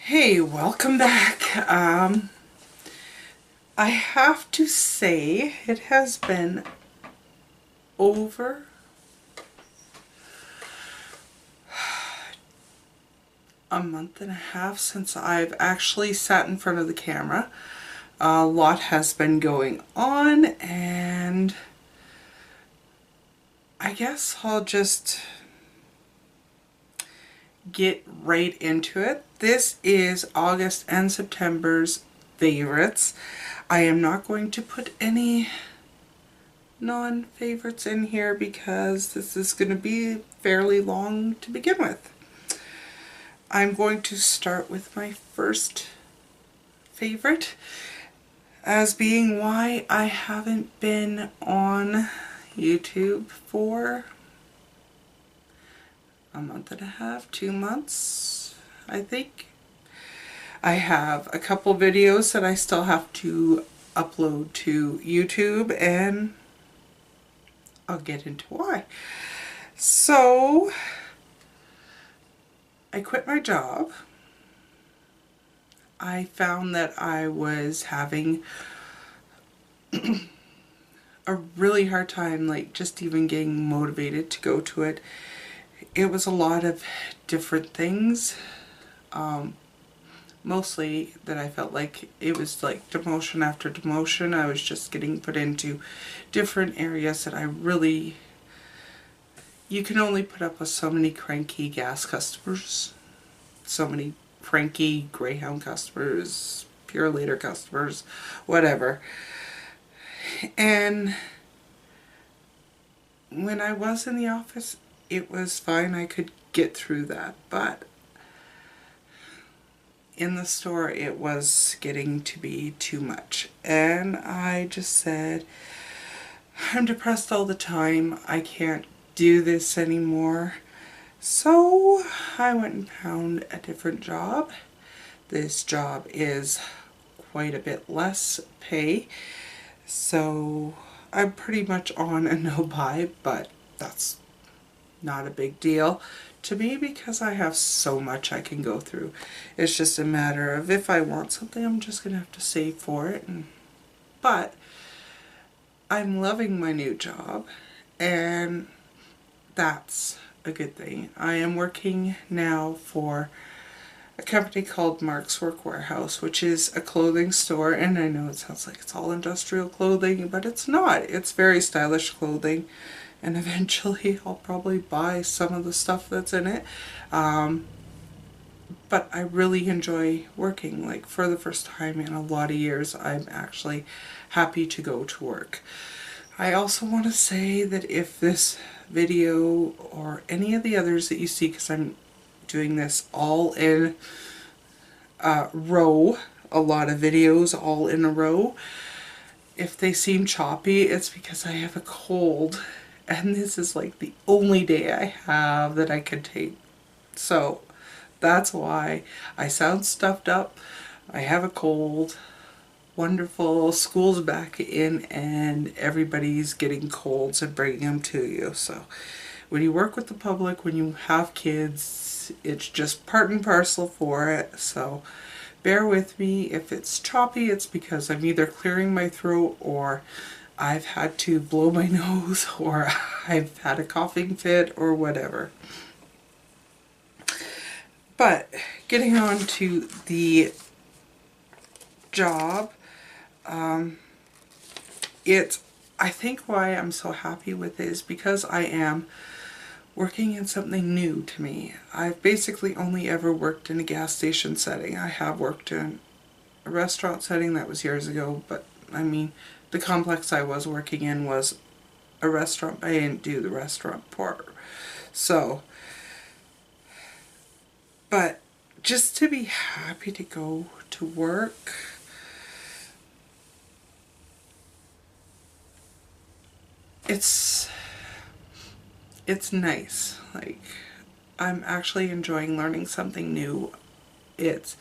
Hey, welcome back. I have to say it has been over a month and a half since I've actually sat in front of the camera. A lot has been going on, and I guess I'll just get right into it. This is August and September's favorites. I am not going to put any non-favorites in here because this is going to be fairly long to begin with. I'm going to start with my first favorite as being why I haven't been on YouTube for a month and a half, 2 months, I think. I have a couple videos that I still have to upload to YouTube, and I'll get into why. So, I quit my job. I found that I was having a really hard time, like, just even getting motivated to go to it. It was a lot of different things. Mostly that I felt like it was like demotion after demotion. I was just getting put into different areas that I really... You can only put up with so many cranky gas customers, so many cranky Greyhound customers, Pure Later customers, whatever. And when I was in the office, it was fine. I could get through that. But in the store, it was getting to be too much. And I just said, I'm depressed all the time. I can't do this anymore. So I went and found a different job. This job is quite a bit less pay. So I'm pretty much on a no-buy, but that's not a big deal to me because I have so much I can go through. It's just a matter of if I want something, I'm just going to have to save for it. But I'm loving my new job, and that's a good thing. I am working now for a company called Mark's Work Wearhouse, which is a clothing store, and I know it sounds like it's all industrial clothing, but it's not. It's very stylish clothing, and eventually I'll probably buy some of the stuff that's in it. But I really enjoy working. Like, for the first time in a lot of years, I'm actually happy to go to work. I also want to say that if this video or any of the others that you see, because I'm doing this all in a row, a lot of videos all in a row, if they seem choppy, it's because I have a cold, and this is like the only day I have that I can take. So that's why I sound stuffed up. I have a cold. Wonderful. School's back in, and everybody's getting colds and bringing them to you. So when you work with the public, when you have kids, it's just part and parcel for it. So bear with me. If it's choppy, it's because I'm either clearing my throat, or I've had to blow my nose, or I've had a coughing fit, or whatever. But getting on to the job, I think why I'm so happy with it is because I am working in something new to me. I've basically only ever worked in a gas station setting. I have worked in a restaurant setting, that was years ago, but I mean, the complex I was working in was a restaurant, but I didn't do the restaurant part. So, but just to be happy to go to work, it's nice. Like, I'm actually enjoying learning something new. And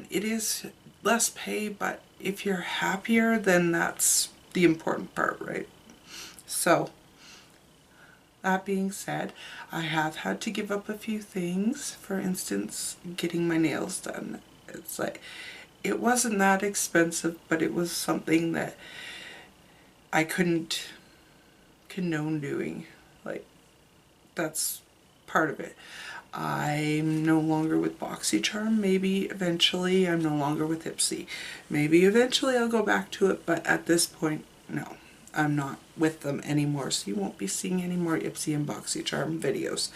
it is less pay, but if you're happier, then that's the important part, right? So That being said, I have had to give up a few things. For instance, getting my nails done. It's like, it wasn't that expensive, but it was something that I couldn't condone doing. Like, that's part of it. I'm no longer with BoxyCharm. Maybe eventually. I'm no longer with Ipsy. Maybe eventually I'll go back to it, but at this point, no. I'm not with them anymore, so you won't be seeing any more Ipsy and BoxyCharm videos.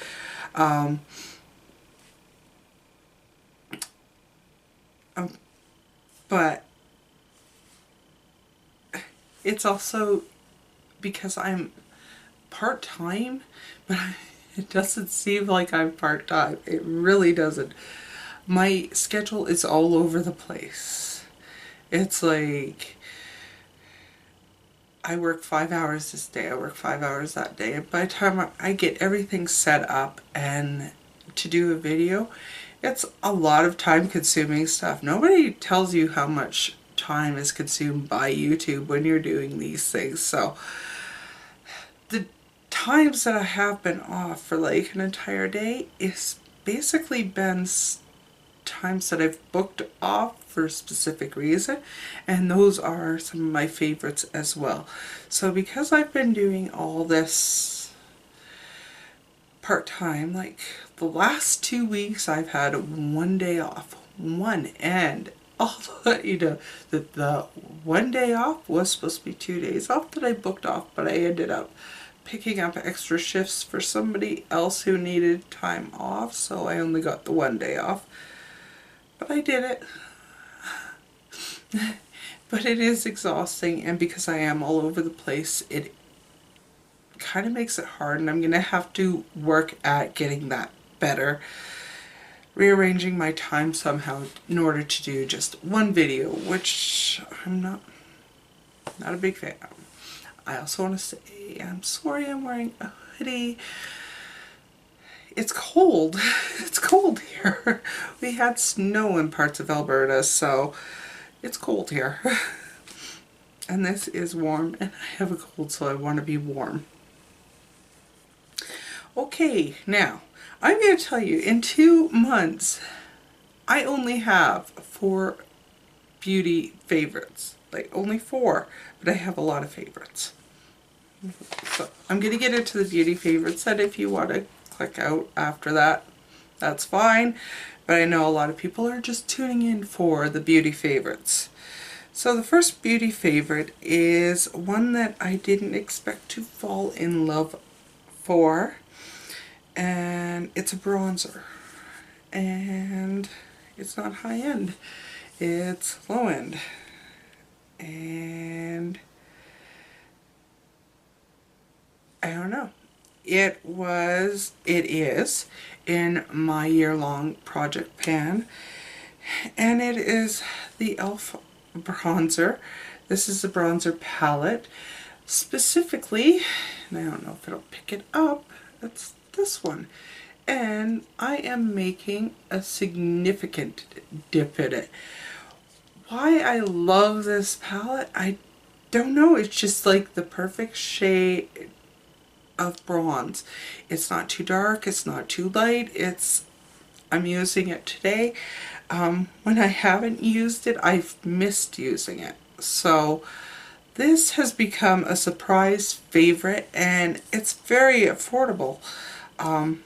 But it's also because I'm part-time, but it doesn't seem like I'm part-time. It really doesn't. My schedule is all over the place. It's like I work 5 hours this day, I work 5 hours that day, and by the time I get everything set up and to do a video, it's a lot of time consuming stuff. Nobody tells you how much time is consumed by YouTube when you're doing these things. So the times that I have been off for like an entire day is basically been times that I've booked off for a specific reason, and those are some of my favorites as well. So because I've been doing all this part-time, like the last 2 weeks I've had 1 day off. And although, you know, the 1 day off was supposed to be 2 days off that I booked off, but I ended up picking up extra shifts for somebody else who needed time off, so I only got the 1 day off. But I did it. But it is exhausting, and because I am all over the place, it kind of makes it hard, and I'm going to have to work at getting that better. Rearranging my time somehow in order to do just one video, which I'm not a big fan of. I also want to say, I'm sorry I'm wearing a hoodie. It's cold. It's cold here. We had snow in parts of Alberta, so it's cold here. And this is warm, and I have a cold, so I want to be warm. Okay, now, I'm going to tell you, in 2 months, I only have 4 beauty favorites. Like, only 4, but I have a lot of favorites. So, I'm going to get into the beauty favorites, and if you want to click out after that, that's fine. But I know a lot of people are just tuning in for the beauty favorites. So the first beauty favorite is one that I didn't expect to fall in love for, and it's a bronzer, and it's not high end, it's low end, and I don't know. It is in my year-long project pan, and it is the e.l.f. bronzer. This is the bronzer palette. Specifically, and I don't know if it'll pick it up, it's this one. And I am making a significant dip in it. Why I love this palette, I don't know. It's just like the perfect shade of bronze. It's not too dark, it's not too light. I'm using it today. When I haven't used it, I've missed using it. So this has become a surprise favorite, and it's very affordable. I'm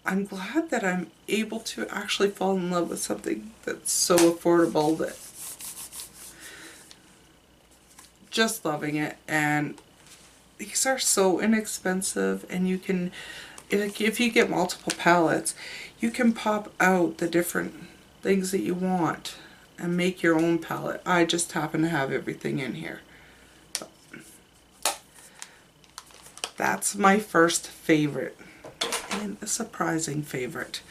glad that I'm able to actually fall in love with something that's so affordable, that just loving it. And these are so inexpensive, and you can, if you get multiple palettes, you can pop out the different things that you want and make your own palette. I just happen to have everything in here. That's my first favorite, and a surprising favorite.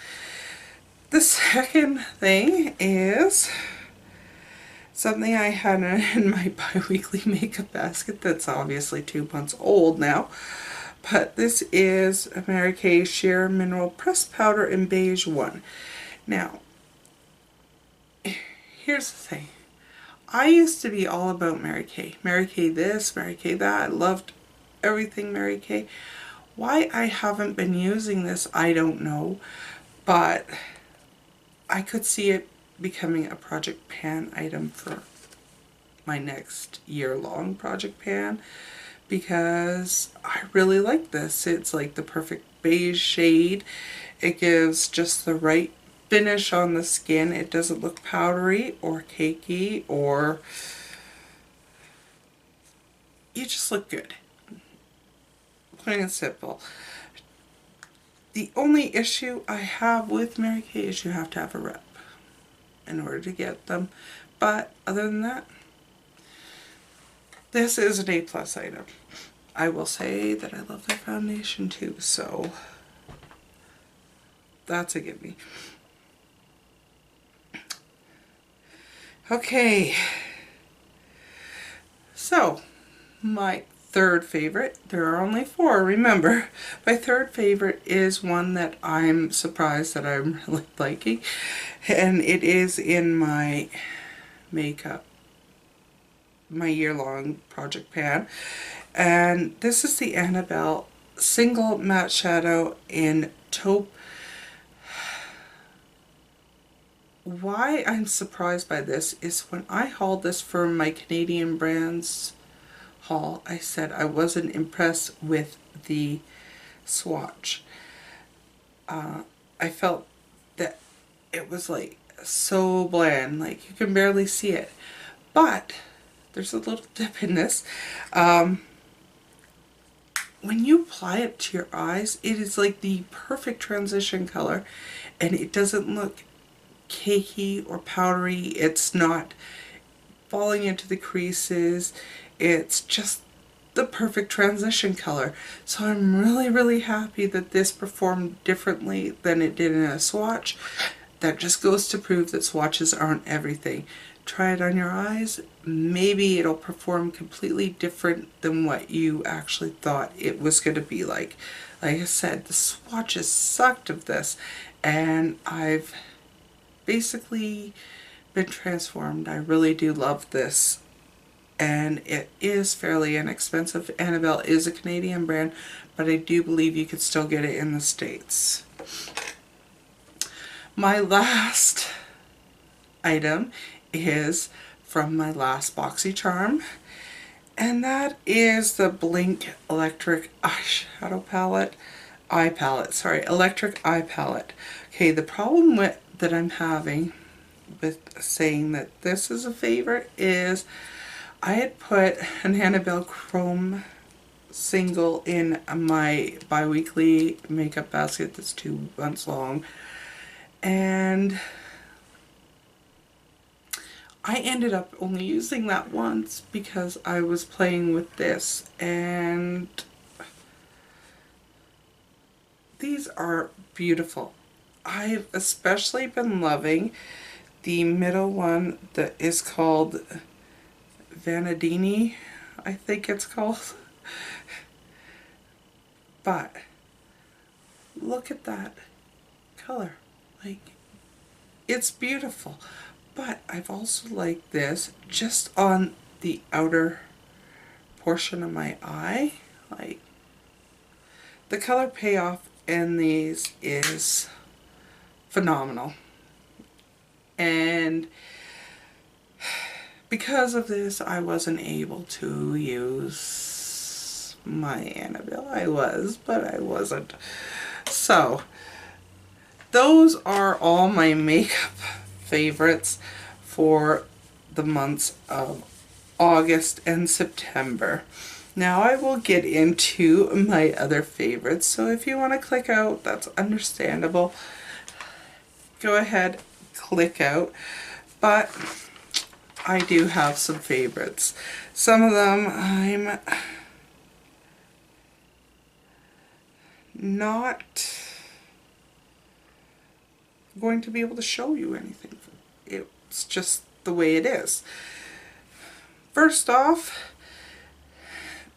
The second thing is something I had in my bi-weekly makeup basket that's obviously 2 months old now. But this is a Mary Kay Sheer Mineral Pressed Powder in Beige 1. Now, here's the thing. I used to be all about Mary Kay. Mary Kay this, Mary Kay that. I loved everything Mary Kay. Why I haven't been using this, I don't know, but I could see it becoming a project pan item for my next year-long project pan, because I really like this. It's like the perfect beige shade. It gives just the right finish on the skin. It doesn't look powdery or cakey, or you just look good. Plain and simple. The only issue I have with Mary Kay is you have to have a rep in order to get them. But other than that, this is an A+ item. I will say that I love their foundation too, so that's a gimme. Okay, so my third favorite, there are only 4, remember. My third favorite is one that I'm surprised that I'm really liking, and it is in my makeup, my year-long project pan, and this is the Annabelle Single Matte Shadow in Taupe. Why I'm surprised by this is when I hauled this for my Canadian brands haul, I said I wasn't impressed with the swatch. I felt that it was like so bland, like you can barely see it. But there's a little dip in this. When you apply it to your eyes, it is like the perfect transition color, and it doesn't look cakey or powdery. It's not falling into the creases. It's just the perfect transition color. So I'm really happy that this performed differently than it did in a swatch. That just goes to prove that swatches aren't everything. Try it on your eyes. Maybe it'll perform completely different than what you actually thought it was going to be like. Like I said, the swatches sucked of this, and I've basically been transformed. I really do love this, and it is fairly inexpensive. Annabelle is a Canadian brand, but I do believe you could still get it in the States. My last item is from my last BoxyCharm, and that is the Blink Electric Eyeshadow Palette. Electric Eye Palette. Okay, the problem that I'm having with saying that this is a favorite is I had put an Annabelle Chrome single in my bi-weekly makeup basket that's 2 months long, and I ended up only using that once because I was playing with this, and these are beautiful. I've especially been loving the middle one that is called Vanadini, I think it's called. But look at that color. Like, it's beautiful. But I've also liked this just on the outer portion of my eye. Like, the color payoff in these is phenomenal. And because of this, I wasn't able to use my Annabelle. I was, but I wasn't. So, those are all my makeup favorites for the months of August and September. Now I will get into my other favorites, so if you want to click out, that's understandable. Go ahead, click out. But I do have some favorites. Some of them I'm not going to be able to show you anything. It's just the way it is. First off,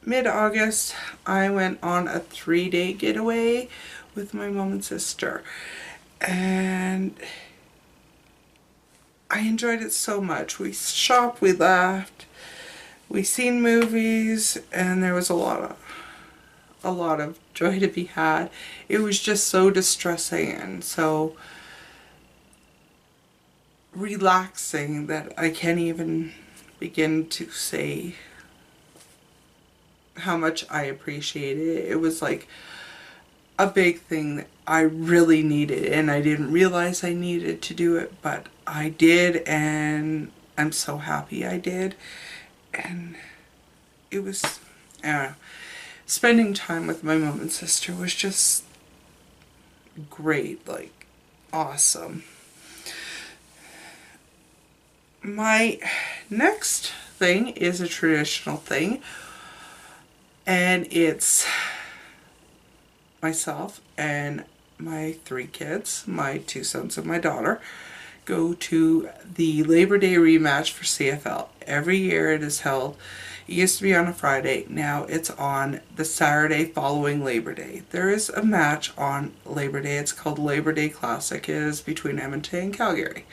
mid-August, I went on a 3-day getaway with my mom and sister, and I enjoyed it so much. We shopped, we laughed, we seen movies, and there was a lot of a lot of joy to be had. It was just so distressing and so relaxing that I can't even begin to say how much I appreciate it. It was like a big thing that I really needed, and I didn't realize I needed to do it, but I did, and I'm so happy I did. And it was, I don't know, spending time with my mom and sister was just great, like awesome. My next thing is a traditional thing, and it's myself and my 3 kids, my 2 sons and my daughter, go to the Labor Day rematch for CFL. Every year it is held. It used to be on a Friday, now it's on the Saturday following Labor Day. There is a match on Labor Day, it's called Labor Day Classic. It is between Edmonton and Calgary.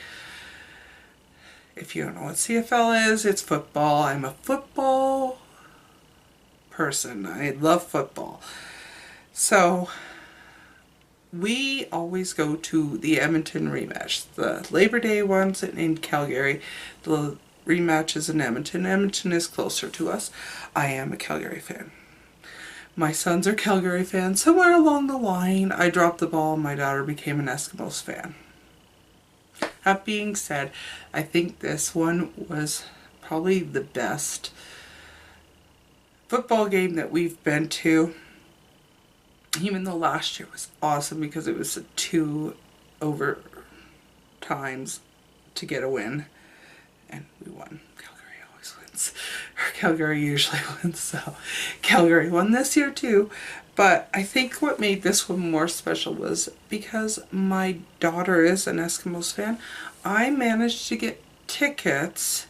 If you don't know what CFL is, it's football. I'm a football person. I love football. So we always go to the Edmonton rematch. The Labor Day one's in Calgary. The rematch is in Edmonton. Edmonton is closer to us. I am a Calgary fan. My sons are Calgary fans. Somewhere along the line, I dropped the ball and my daughter became an Eskimos fan. That being said, I think this one was probably the best football game that we've been to. Even though last year was awesome because it was 2 overtimes to get a win. And we won. Calgary always wins. Or Calgary usually wins, so Calgary won this year too. But I think what made this one more special was because my daughter is an Eskimos fan, I managed to get tickets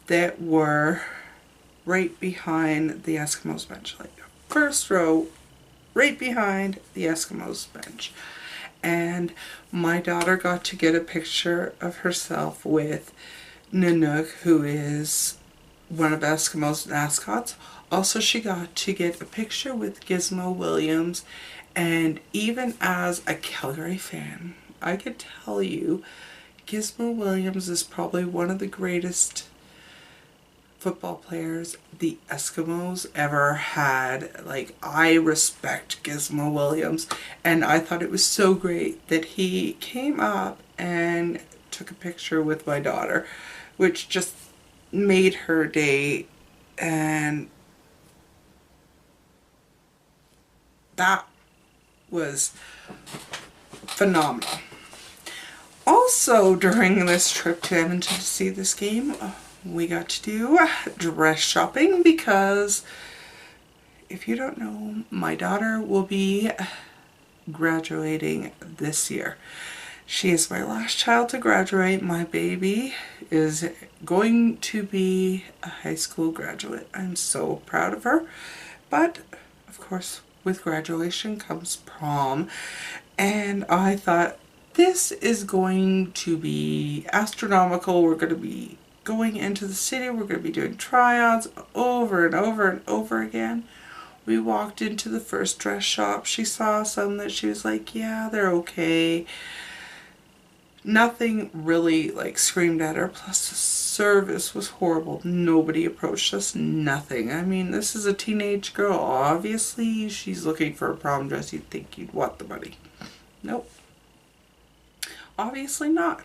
that were right behind the Eskimos bench. Like first row, right behind the Eskimos bench. And my daughter got to get a picture of herself with Nanook, who is one of Eskimos' mascots. Also, she got to get a picture with Gizmo Williams, and even as a Calgary fan, I could tell you Gizmo Williams is probably one of the greatest football players the Eskimos ever had. Like, I respect Gizmo Williams, and I thought it was so great that he came up and took a picture with my daughter, which just made her day, and that was phenomenal. Also, during this trip to Edmonton to see this game, we got to do dress shopping because, if you don't know, my daughter will be graduating this year. She is my last child to graduate. My baby is going to be a high school graduate. I'm so proud of her. But, of course, with graduation comes prom. And I thought, this is going to be astronomical. We're going to be going into the city. We're going to be doing tryouts over and over and over again. We walked into the first dress shop. She saw some that she was like, yeah, they're okay. Nothing really like screamed at her. Plus the service was horrible. Nobody approached us. Nothing. I mean, this is a teenage girl. Obviously, she's looking for a prom dress. You'd think you'd want the money. Nope. Obviously not.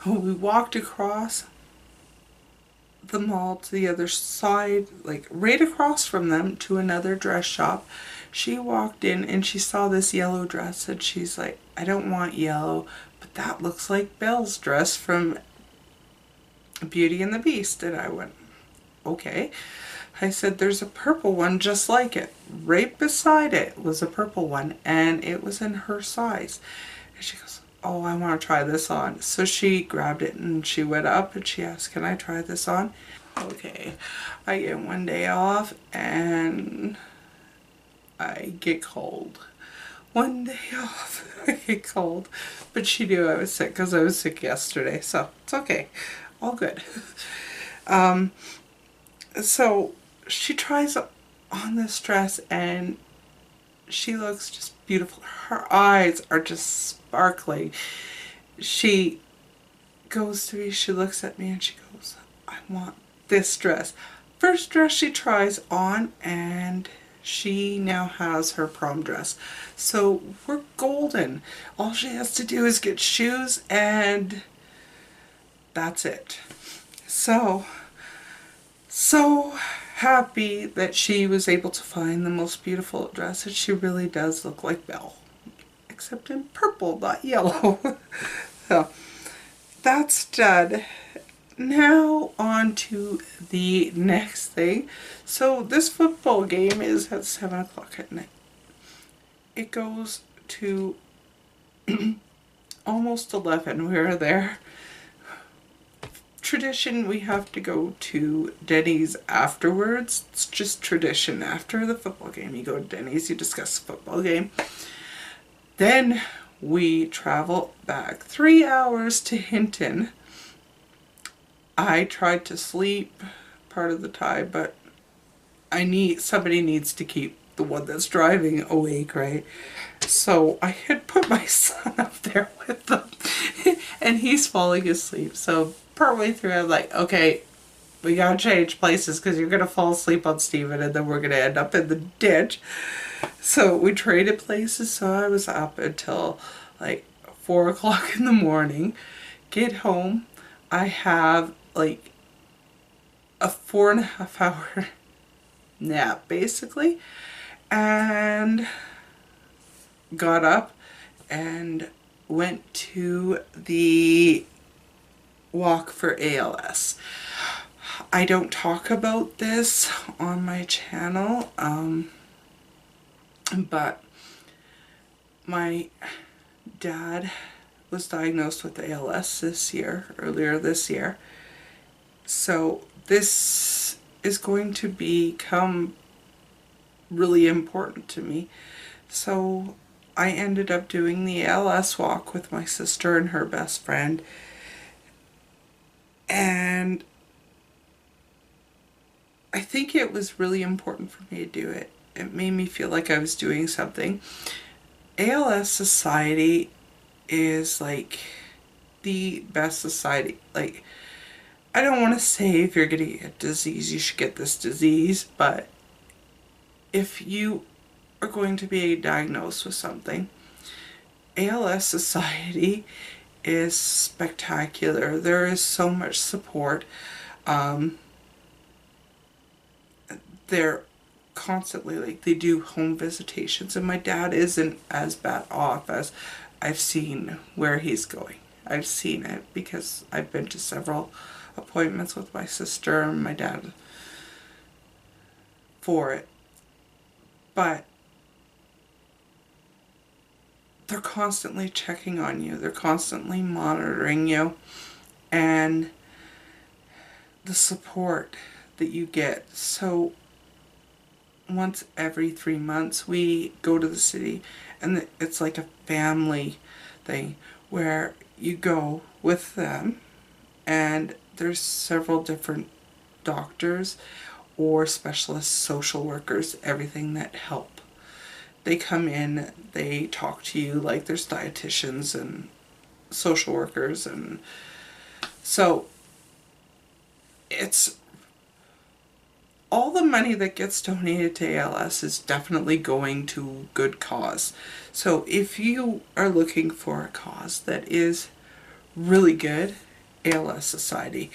We walked across the mall to the other side, like right across from them, to another dress shop. She walked in and she saw this yellow dress and she's like, I don't want yellow, but that looks like Belle's dress from Beauty and the Beast. And I went, okay. I said, there's a purple one just like it. Right beside it was a purple one, and it was in her size. And she goes, oh, I want to try this on. So she grabbed it and she went up and she asked, can I try this on? Okay, I get one day off and I get cold. One day off, I get cold. But she knew I was sick because I was sick yesterday, so it's okay. All good. So she tries on this dress and she looks just beautiful. Her eyes are just sparkling. She goes to me, she looks at me and she goes, I want this dress. First dress she tries on, and she now has her prom dress. So we're golden. All she has to do is get shoes and that's it. So happy that she was able to find the most beautiful dress, and she really does look like Belle, except in purple, not yellow. So that's done. Now on to the next thing. So this football game is at 7 o'clock at night. It goes to almost 11. We're there. Tradition, we have to go to Denny's afterwards. It's just tradition. After the football game, you go to Denny's, you discuss the football game. Then we travel back 3 hours to Hinton. I tried to sleep part of the time, but somebody needs to keep the one that's driving awake, right? So I had put my son up there with them and he's falling asleep. So partway through I'm like, okay, we gotta change places because you're gonna fall asleep on Steven and then we're gonna end up in the ditch. So we traded places, so I was up until like 4 o'clock in the morning. Get home, I have like a 4.5 hour nap basically, and got up and went to the walk for ALS. I don't talk about this on my channel, but my dad was diagnosed with ALS earlier this year. So this is going to become really important to me. So I ended up doing the ALS walk with my sister and her best friend. And I think it was really important for me to do it. It made me feel like I was doing something. ALS Society is like the best society. Like, I don't want to say if you're getting a disease, you should get this disease, but if you are going to be diagnosed with something, ALS Society is spectacular. There is so much support. They're constantly, like, they do home visitations, and my dad isn't as bad off as I've seen where he's going. I've seen it because I've been to several appointments with my sister and my dad for it. But they're constantly checking on you. They're constantly monitoring you. And the support that you get. So once every 3 months we go to the city, and it's like a family thing where you go with them, and there's several different doctors or specialist social workers, everything that help. They come in, they talk to you, like there's dietitians and social workers, and so it's all the money that gets donated to ALS is definitely going to good cause. So if you are looking for a cause that is really good, ALS Society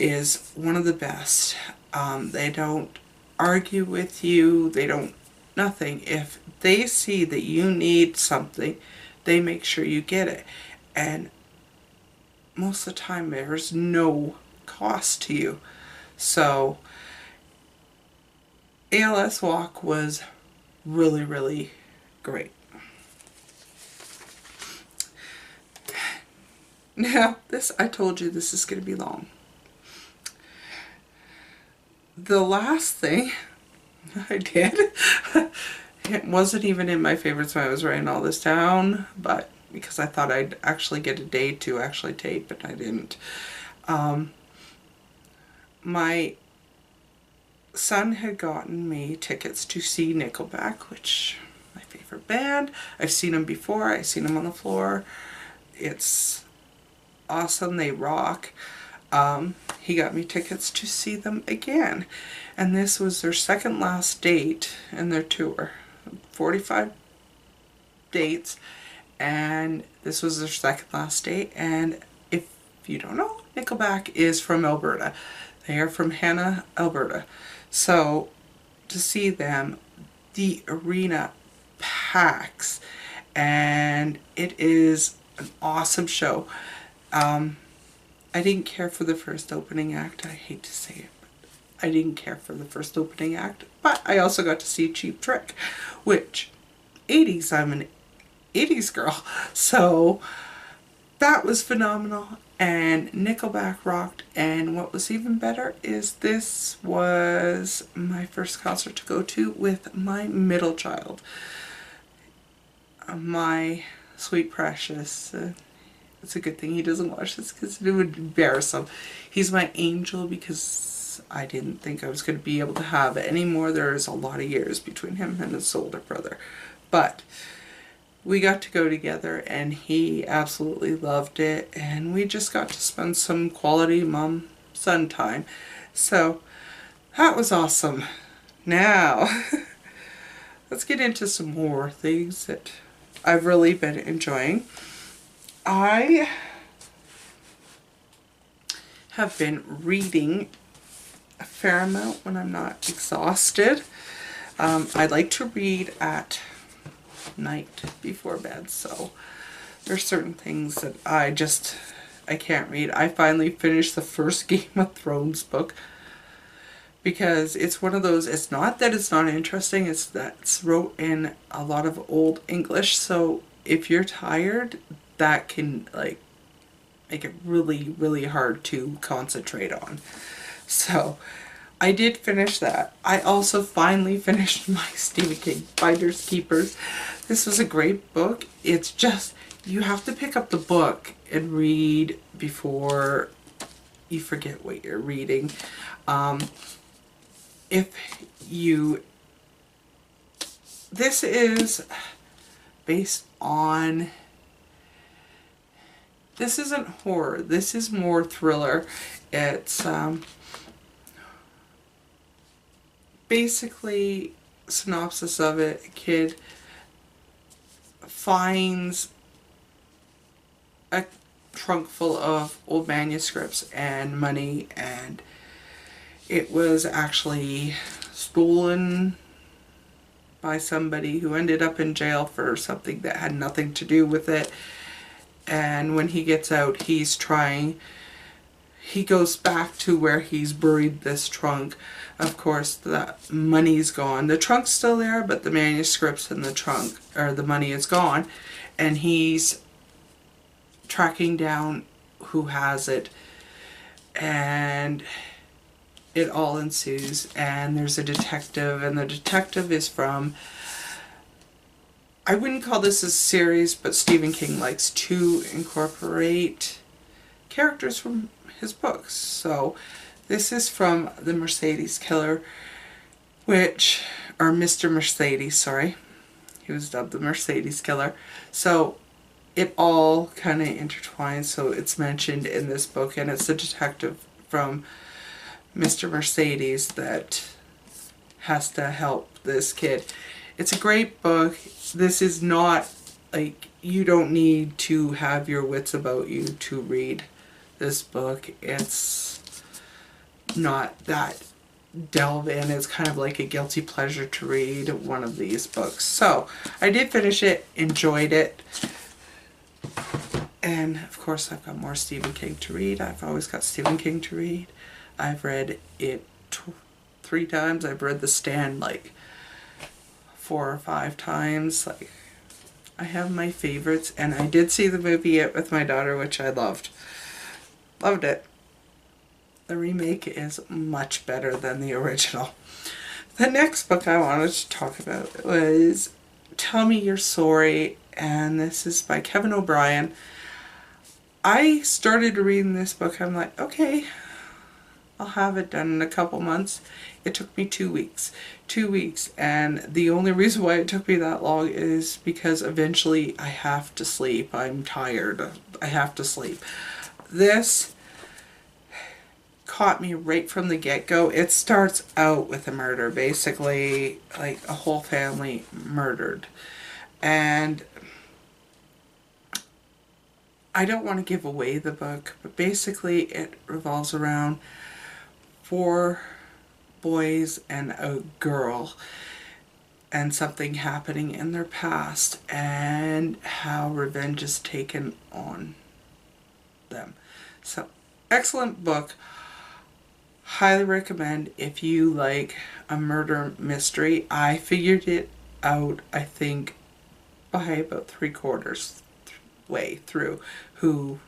is one of the best. They don't argue with you, they don't, nothing. If they see that you need something, they make sure you get it. And most of the time there's no cost to you. So ALS Walk was really, really great. Now, I told you this is going to be long. The last thing I did, it wasn't even in my favorites when I was writing all this down, but because I thought I'd actually get a day to actually tape, but I didn't. My son had gotten me tickets to see Nickelback, which favorite band. I've seen them before. I've seen them on the floor. It's awesome. They rock. He got me tickets to see them again. And this was their second last date in their tour. 45 dates. And this was their second last date. And if you don't know, Nickelback is from Alberta. They are from Hanna, Alberta. So to see them, the arena packs, and it is an awesome show. I didn't care for the first opening act. I hate to say it, but I didn't care for the first opening act. But I also got to see Cheap Trick, which 80s, I'm an 80s girl. So that was phenomenal. And Nickelback rocked. And what was even better is this was my first concert to go to with my middle child. My sweet precious. It's a good thing he doesn't watch this because it would embarrass him. He's my angel because I didn't think I was going to be able to have it anymore. There's a lot of years between him and his older brother. But we got to go together and he absolutely loved it. And we just got to spend some quality mom-son time. So that was awesome. Now, let's get into some more things that I've really been enjoying. I have been reading a fair amount when I'm not exhausted. I like to read at night before bed, so there's certain things that I can't read. I finally finished the first Game of Thrones book because it's one of those, it's not that it's not interesting, it's that it's wrote in a lot of old English, so if you're tired, that can like make it really, really hard to concentrate on. So I did finish that. I also finally finished my Stephen King Finders Keepers. This was a great book. It's just, you have to pick up the book and read before you forget what you're reading. This is based on, this isn't horror, this is more thriller. It's basically, synopsis of it, a kid finds a trunk full of old manuscripts and money, and it was actually stolen by somebody who ended up in jail for something that had nothing to do with it. And when he gets out, he goes back to where he's buried this trunk. Of course, the money's gone. The trunk's still there, but the manuscripts in the trunk, or the money, is gone. And he's tracking down who has it. And it all ensues. And there's a detective, and the detective is from, I wouldn't call this a series, but Stephen King likes to incorporate characters from his books. So this is from The Mercedes Killer, or Mr. Mercedes, sorry. He was dubbed the Mercedes Killer. So it all kind of intertwines, so it's mentioned in this book, and it's a detective from Mr. Mercedes that has to help this kid. It's a great book. This is not, like, you don't need to have your wits about you to read this book. It's not that delve in. It's kind of like a guilty pleasure to read one of these books. So I did finish it, enjoyed it, and of course I've got more Stephen King to read. I've always got Stephen King to read. I've read it 3 times. I've read The Stand like 4 or 5 times. Like, I have my favorites, and I did see the movie It with my daughter, which I loved. Loved it. The remake is much better than the original. The next book I wanted to talk about was Tell Me You're Sorry, and this is by Kevin O'Brien. I started reading this book, I'm like, okay, I'll have it done in a couple months. It took me 2 weeks. 2 weeks, and the only reason why it took me that long is because eventually I have to sleep. I'm tired. I have to sleep. This caught me right from the get-go. It starts out with a murder, basically, like a whole family murdered. And I don't want to give away the book, but basically it revolves around 4 boys and a girl and something happening in their past and how revenge is taken on them. So, excellent book. Highly recommend if you like a murder mystery. I figured it out, I think, by about 3/4 way through who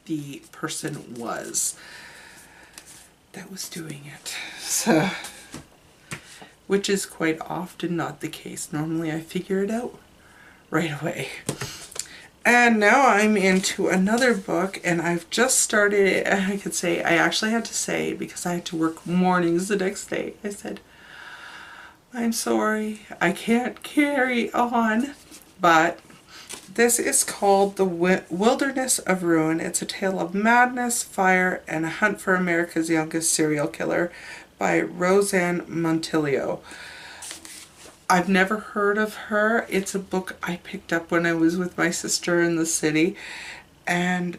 the person was that was doing it. So, which is quite often not the case. Normally I figure it out right away. And now I'm into another book, and I've just started it. I could say, I actually had to say, because I had to work mornings the next day, I said, I'm sorry, I can't carry on. But this is called The Wilderness of Ruin. It's a tale of madness, fire, and a hunt for America's youngest serial killer by Roseanne Monteleo. I've never heard of her. It's a book I picked up when I was with my sister in the city, and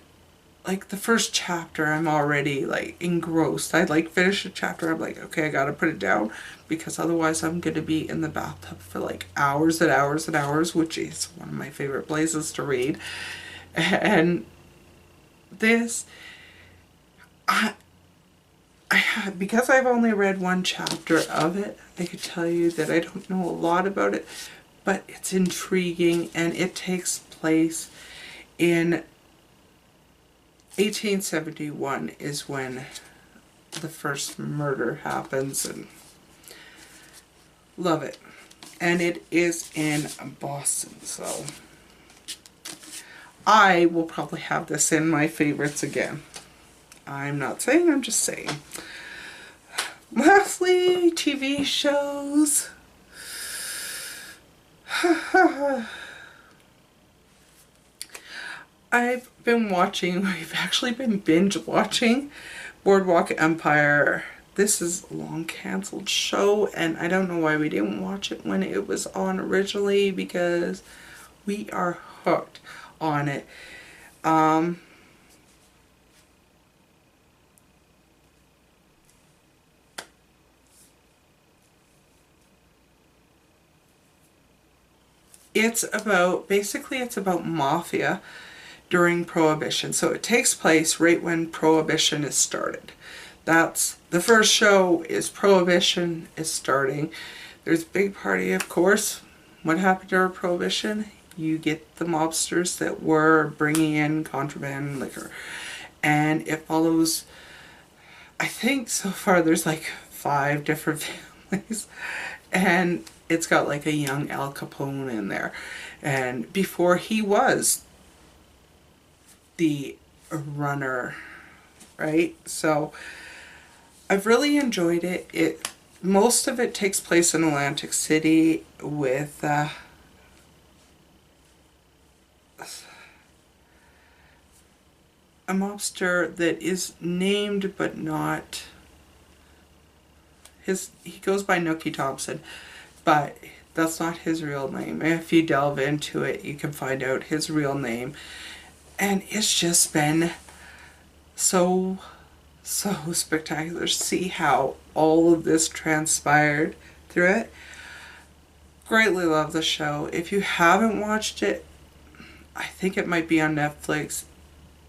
like the first chapter I'm already like engrossed. I like finish a chapter, I'm like, okay, I gotta put it down because otherwise I'm gonna be in the bathtub for like hours and hours and hours, which is one of my favorite places to read. And this, because I've only read one chapter of it, I could tell you that I don't know a lot about it, but it's intriguing, and it takes place in 1871 is when the first murder happens, and love it. And it is in Boston, so I will probably have this in my favorites again. I'm not saying, I'm just saying. Lastly, TV shows. I've been watching, we've actually been binge watching Boardwalk Empire. This is a long canceled show, and I don't know why we didn't watch it when it was on originally, because we are hooked on it. Basically it's about mafia during Prohibition. So it takes place right when Prohibition is started. That's the first show, is Prohibition is starting. There's a big party, of course. What happened during Prohibition? You get the mobsters that were bringing in contraband liquor. And it follows, I think so far there's like 5 different families. And it's got like a young Al Capone in there. And before he was the runner, right? So I've really enjoyed it. Most of it takes place in Atlantic City with a mobster that is named but not he goes by Nookie Thompson, but that's not his real name. If you delve into it, you can find out his real name. And it's just been so spectacular to see how all of this transpired through it. Greatly love the show. If you haven't watched it, I think it might be on Netflix.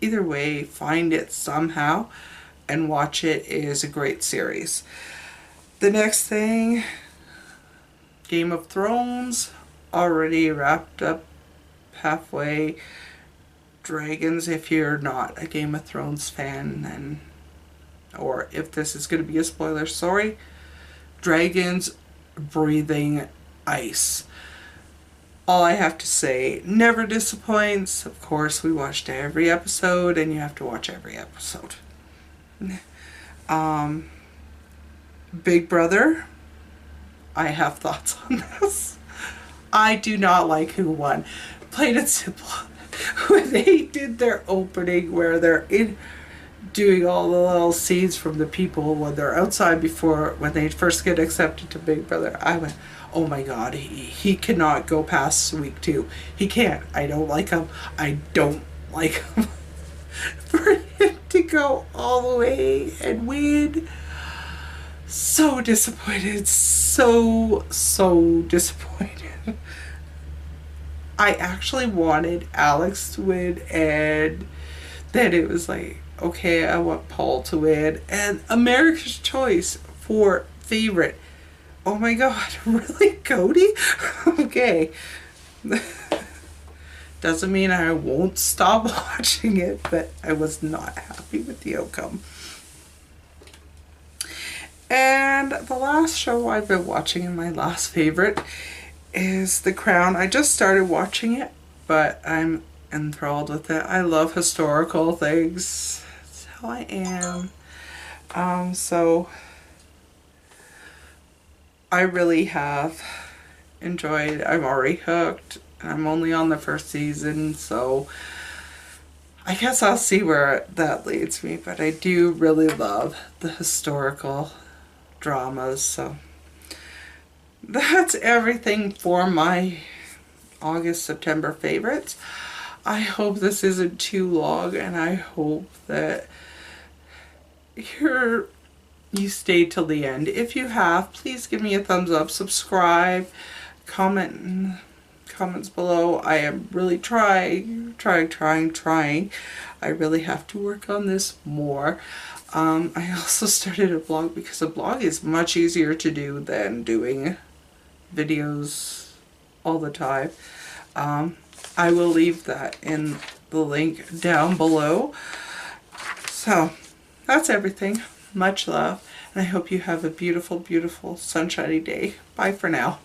Either way, find it somehow and watch it. It is a great series. The next thing, Game of Thrones, already wrapped up halfway. Dragons, if you're not a Game of Thrones fan, and or if this is going to be a spoiler, sorry. Dragons breathing ice. All I have to say, never disappoints. Of course, we watched every episode, and you have to watch every episode. Big Brother, I have thoughts on this. I do not like who won. Plain and simple. When they did their opening where they're doing all the little scenes from the people when they're outside before, when they first get accepted to Big Brother, I went, oh my god, he cannot go past week 2. He can't. I don't like him. I don't like him. For him to go all the way and win. So disappointed. So disappointed. I actually wanted Alex to win, and then it was like, okay, I want Paul to win. And America's Choice for favorite. Oh my god, really, Cody? Okay. Doesn't mean I won't stop watching it, but I was not happy with the outcome. And the last show I've been watching, and my last favorite, is The Crown. I just started watching it, but I'm enthralled with it. I love historical things. That's how I am. So I really have enjoyed. I'm already hooked. I'm only on the first season, so I guess I'll see where that leads me. But I do really love the historical dramas, so that's everything for my August-September favorites. I hope this isn't too long, and I hope that you stayed till the end. If you have, please give me a thumbs up, subscribe, comment in comments below. I am really trying. I really have to work on this more. I also started a blog because a blog is much easier to do than doing videos all the time. I will leave that in the link down below. So that's everything. Much love, and I hope you have a beautiful, beautiful sunshiny day. Bye for now.